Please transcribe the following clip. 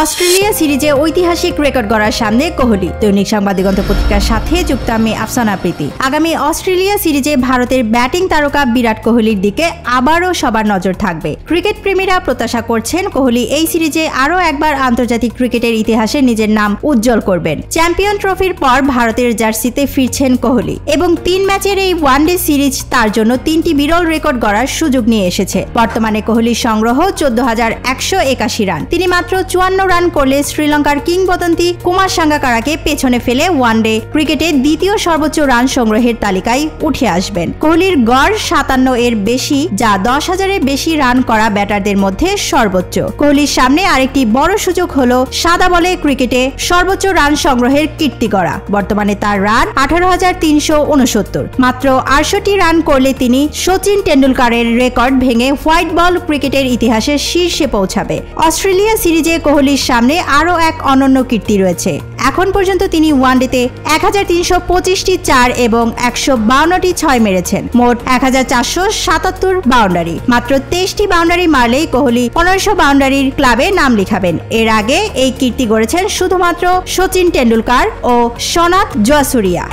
Australia সিরিজে ঐতিহাসিক record গড়ার সামনে কোহলি। দৈনিক সংবাদ দিগন্ত পত্রিকার সাথে যুক্ত আমি আফসানা প্রীতি। আগামী অস্ট্রেলিয়া সিরিজে ভারতের ব্যাটিং তারকা বিরাট কোহলির দিকে আবারও সবার নজর থাকবে। ক্রিকেট প্রেমীরা প্রত্যাশা করছেন কোহলি এই সিরিজে আরও একবার আন্তর্জাতিক ক্রিকেটের ইতিহাসে নিজের নাম উজ্জ্বল করবেন। চ্যাম্পিয়ন ট্রফির পর ভারতের জার্সিতে ফিরছেন কোহলি এবং ৩ ম্যাচের এই ওয়ানডে সিরিজ তার জন্য ৩টি বিরল রেকর্ড গড়ার সুযোগ নিয়ে এসেছে। বর্তমানে কোহলির সংগ্রহ ১৪,১৮১ রান। তিনি মাত্র ৫৪ রান করলে শ্রীলঙ্কার কিংবদন্তি কুমার সাঙ্গাকারাকে পেছনে ফেলে ওয়ানডে ক্রিকেটে দ্বিতীয় সর্বোচ্চ রান সংগ্রহের তালিকায় উঠে আসবেন। কোহলির গড় ৫৭ এর বেশি, যা ১০,০০০-এর বেশি রান করা ব্যাটারদের মধ্যে সর্বোচ্চ। কোহলির সামনে আরেকটি বড় সুযোগ হলো সাদা বলে ক্রিকেটে সর্বোচ্চ রান সংগ্রহের কীর্তি গড়া। বর্তমানে তার রান ১৮,৩৬৯। মাত্র ৬৮ রান করলে তিনি সচিন টেন্ডুলকারের রেকর্ড ভেঙে হোয়াইট বল ক্রিকেটের ইতিহাসে শীর্ষে পৌঁছাবে। অস্ট্রেলিয়া সিরিজে কোহলির সামনে আরও এক অনন্য কীর্তি রয়েছে। এখন পর্যন্ত তিনি ওয়ানডেতে ১,৩২৫টি ৪ এবং ১৫২টি ৬ মেরেছেন। মোট ১,৪৭৭ বাউন্ডারি। মাত্র ২৩টি বাউন্ডারি মারলেই কোহলি ১৫০০ বাউন্ডারির ক্লাবে নাম লিখাবেন। এর আগে এই কীর্তি গড়েছেন শুধুমাত্র সচিন টেন্ডুলকার ও সোনাত জয়াসুরিয়া।